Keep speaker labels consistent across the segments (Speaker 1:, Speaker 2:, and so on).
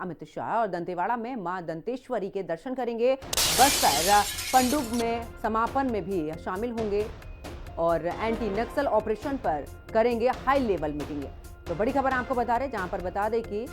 Speaker 1: अमित शाह और दंतेवाड़ा में मां दंतेश्वरी के दर्शन करेंगे। बस्तर पंडुब में समापन में भी शामिल होंगे और एंटी नक्सल ऑपरेशन पर करेंगे हाई लेवल मीटिंग। तो बड़ी खबर आपको बता रहे, जहां पर बता दें कि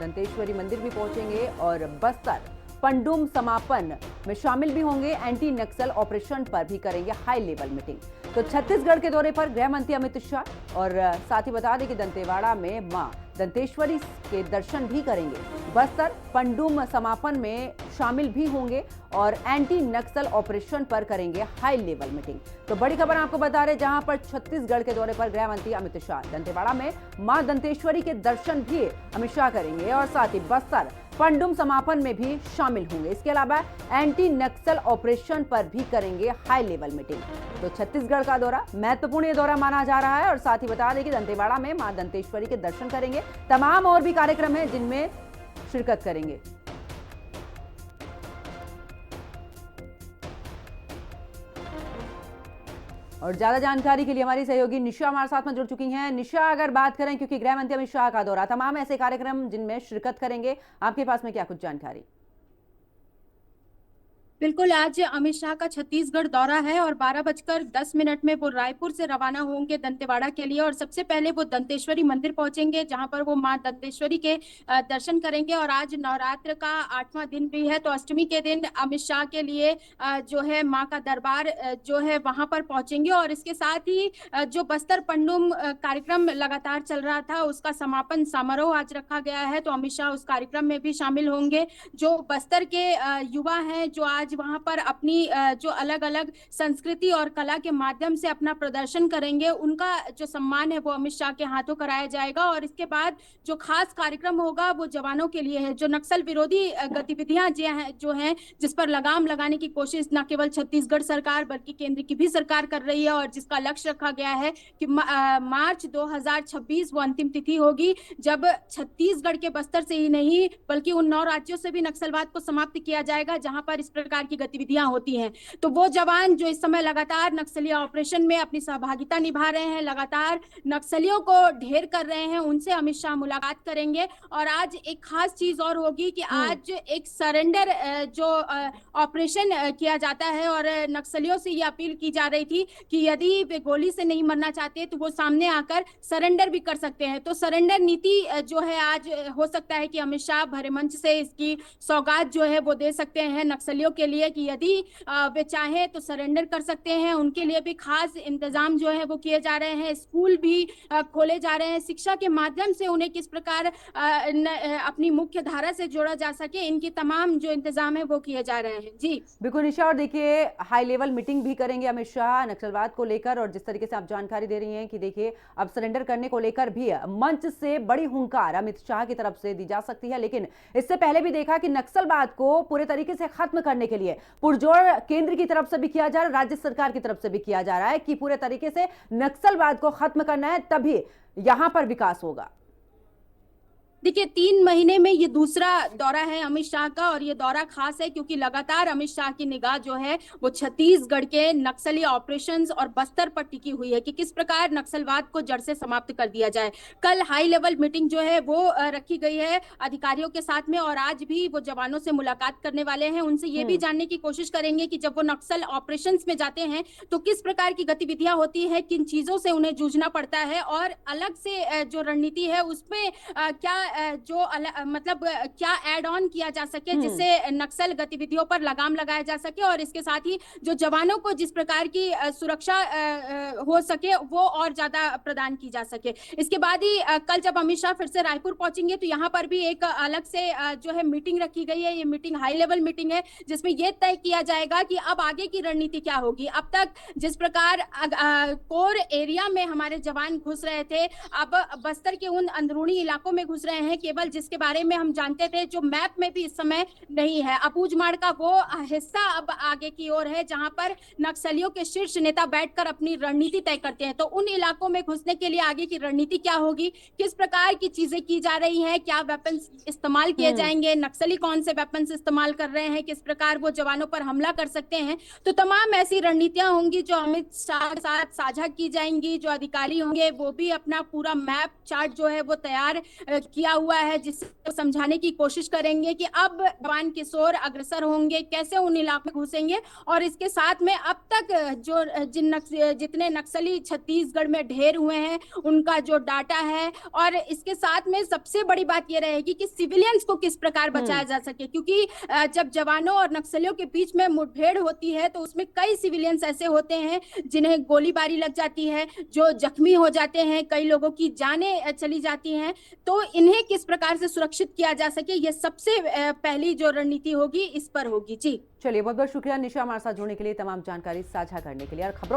Speaker 1: दंतेश्वरी मंदिर भी पहुंचेंगे और बस्तर पंडुम समापन में शामिल भी होंगे। एंटी नक्सल ऑपरेशन पर भी करेंगे हाई लेवल मीटिंग। तो छत्तीसगढ़ के दौरे पर गृह मंत्री अमित शाह और साथ ही बता दें कि दंतेवाड़ा में मां दंतेश्वरी के दर्शन भी करेंगे। बस्तर पंडुम समापन में शामिल भी होंगे और एंटी नक्सल ऑपरेशन पर करेंगे हाई लेवल मीटिंग। तो बड़ी खबर आपको बता रहे, जहां पर छत्तीसगढ़ के दौरे पर गृह मंत्री अमित शाह दंतेवाड़ा में मां दंतेश्वरी के दर्शन भी अमित शाह करेंगे और साथ ही बस्तर पंडुम समापन में भी शामिल होंगे। इसके अलावा एंटी नक्सल ऑपरेशन पर भी करेंगे हाई लेवल मीटिंग। तो छत्तीसगढ़ का दौरा महत्वपूर्ण दौरा माना जा रहा है और साथ ही बता दें कि दंतेवाड़ा में मां दंतेश्वरी के दर्शन करेंगे। तमाम और भी कार्यक्रम हैं जिनमें शिरकत करेंगे। और ज्यादा जानकारी के लिए हमारी सहयोगी निशा हमारे साथ में जुड़ चुकी हैं। निशा, अगर बात करें, क्योंकि गृह मंत्री अमित शाह का दौरा, तमाम ऐसे कार्यक्रम जिनमें शिरकत करेंगे, आपके पास में क्या कुछ जानकारी?
Speaker 2: बिल्कुल, आज अमित शाह का छत्तीसगढ़ दौरा है और 12:10 में वो रायपुर से रवाना होंगे दंतेवाड़ा के लिए और सबसे पहले वो दंतेश्वरी मंदिर पहुंचेंगे, जहां पर वो मां दंतेश्वरी के दर्शन करेंगे। और आज नवरात्र का 8वां दिन भी है, तो अष्टमी के दिन अमित शाह के लिए जो है मां का दरबार जो है वहां पर पहुंचेंगे। और इसके साथ ही जो बस्तर पंडुम कार्यक्रम लगातार चल रहा था, उसका समापन समारोह आज रखा गया है, तो अमित शाह उस कार्यक्रम में भी शामिल होंगे। जो बस्तर के युवा हैं, जो आज वहां पर अपनी जो अलग अलग संस्कृति और कला के माध्यम से अपना प्रदर्शन करेंगे, उनका जो सम्मान है वो अमित शाह के हाथों कराया जाएगा। और इसके बाद जो खास कार्यक्रम होगा वो जवानों के लिए है। जो नक्सल विरोधी गतिविधियां जो हैं, जिस पर लगाम लगाने की कोशिश न केवल छत्तीसगढ़ सरकार बल्कि केंद्र की भी सरकार कर रही है और जिसका लक्ष्य रखा गया है कि मार्च 2026 वो अंतिम तिथि होगी जब छत्तीसगढ़ के बस्तर से ही नहीं बल्कि उन 9 राज्यों से भी नक्सलवाद को समाप्त किया जाएगा जहां पर इस प्रकार की गतिविधियां होती हैं। तो वो जवान जो इस समय लगातार नक्सली ऑपरेशन में अपनी सहभागिता निभा रहे हैं, लगातार नक्सलियों को ढेर कर रहे हैं, उनसे अमित शाह मुलाकात करेंगे। और आज एक खास चीज और होगी कि आज एक सरेंडर जो ऑपरेशन किया जाता है और नक्सलियों से ये अपील की जा रही थी कि यदि वे गोली से नहीं मरना चाहते तो वो सामने आकर सरेंडर भी कर सकते हैं। तो सरेंडर नीति जो है आज हो सकता है कि अमित शाह भरे मंच से इसकी सौगात जो है वो दे सकते हैं नक्सलियों के लिए कि यदि वे चाहें तो सरेंडर कर सकते हैं। उनके लिए भी खास इंतजाम जो है वो किए जा रहे हैं, स्कूल भी खोले जा रहे हैं, शिक्षा के माध्यम से उन्हें किस प्रकार अपनी मुख्य धारा से जोड़ा जा सके, इनकी तमाम जो इंतजाम है वो किए जा रहे हैं। जी
Speaker 1: बिल्कुल निशा, और देखिए हाई लेवल मीटिंग भी करेंगे अमित शाह नक्सलवाद को लेकर, और जिस तरीके से आप जानकारी दे रही हैं कि देखिए अब सरेंडर करने को लेकर भी मंच से बड़ी हुंकार अमित शाह की तरफ से दी जा सकती है। लेकिन इससे पहले भी देखा कि नक्सलवाद को पूरे तरीके से खत्म करने के लिए पुरजोर केंद्र की तरफ से भी किया जा रहा है, राज्य सरकार की तरफ से भी किया जा रहा है कि पूरे तरीके से नक्सलवाद को खत्म करना है, तभी यहां पर विकास होगा।
Speaker 2: देखिए, 3 महीने में ये दूसरा दौरा है अमित शाह का और ये दौरा खास है क्योंकि लगातार अमित शाह की निगाह जो है वो छत्तीसगढ़ के नक्सली ऑपरेशंस और बस्तर पर टिकी हुई है कि किस प्रकार नक्सलवाद को जड़ से समाप्त कर दिया जाए। कल हाई लेवल मीटिंग जो है वो रखी गई है अधिकारियों के साथ में और आज भी वो जवानों से मुलाकात करने वाले हैं। उनसे ये भी जानने की कोशिश करेंगे कि जब वो नक्सल ऑपरेशंस में जाते हैं तो किस प्रकार की गतिविधियां होती है, किन चीजों से उन्हें जूझना पड़ता है और अलग से जो रणनीति है उसमें क्या जो मतलब क्या ऐड ऑन किया जा सके जिससे नक्सल गतिविधियों पर लगाम लगाया जा सके और इसके साथ ही जो जवानों को जिस प्रकार की सुरक्षा हो सके वो और ज्यादा प्रदान की जा सके। इसके बाद ही कल जब अमित शाह फिर से रायपुर पहुंचेंगे तो यहाँ पर भी एक अलग से जो है मीटिंग रखी गई है। ये मीटिंग हाई लेवल मीटिंग है जिसमें यह तय किया जाएगा कि अब आगे की रणनीति क्या होगी। अब तक जिस प्रकार कोर एरिया में हमारे जवान घुस रहे थे, अब बस्तर के उन अंदरूनी इलाकों में घुस रहे हैं केवल जिसके बारे में हम जानते थे, जो मैप में भी इस समय नहीं है। अबूझमाड़ का वो हिस्सा अब आगे की ओर है जहां पर नक्सलियों के शीर्ष नेता बैठकर अपनी रणनीति तय करते हैं। तो उन इलाकों में घुसने के लिए आगे की रणनीति क्या होगी, किस प्रकार की चीजें की जा रही हैं, क्या वेपन्स इस्तेमाल किए जाएंगे, नक्सली कौन से वेपन्स इस्तेमाल कर रहे हैं, किस प्रकार वो जवानों पर हमला कर सकते हैं, तो तमाम ऐसी रणनीतियां होंगी जो अमित शाह के साथ साझा की जाएंगी। जो अधिकारी होंगे वो भी अपना पूरा मैप चार्ट जो है वो तैयार किया किया हुआ है, जिससे वो समझाने की कोशिश करेंगे कि अब जवान किशोर अग्रसर होंगे, कैसे उन इलाकों में घुसेंगे। और इसके साथ में अब तक जो जितने नक्सली छत्तीसगढ़ में ढेर हुए हैं उनका जो डाटा है, और इसके साथ में सबसे बड़ी बात यह रहेगी कि सिविलियंस को किस प्रकार बचाया जा सके, क्योंकि जब जवानों और नक्सलियों के बीच में मुठभेड़ होती है तो उसमें कई सिविलियंस ऐसे होते हैं जिन्हें गोलीबारी लग जाती है, जो जख्मी हो जाते हैं, कई लोगों की जानें चली जाती हैं। तो इन्हें किस प्रकार से सुरक्षित किया जा सके, ये सबसे पहली जो रणनीति होगी इस पर होगी। जी
Speaker 1: चलिए, बहुत बहुत शुक्रिया निशा, हमारे साथ जुड़ने के लिए, तमाम जानकारी साझा करने के लिए। और खबरों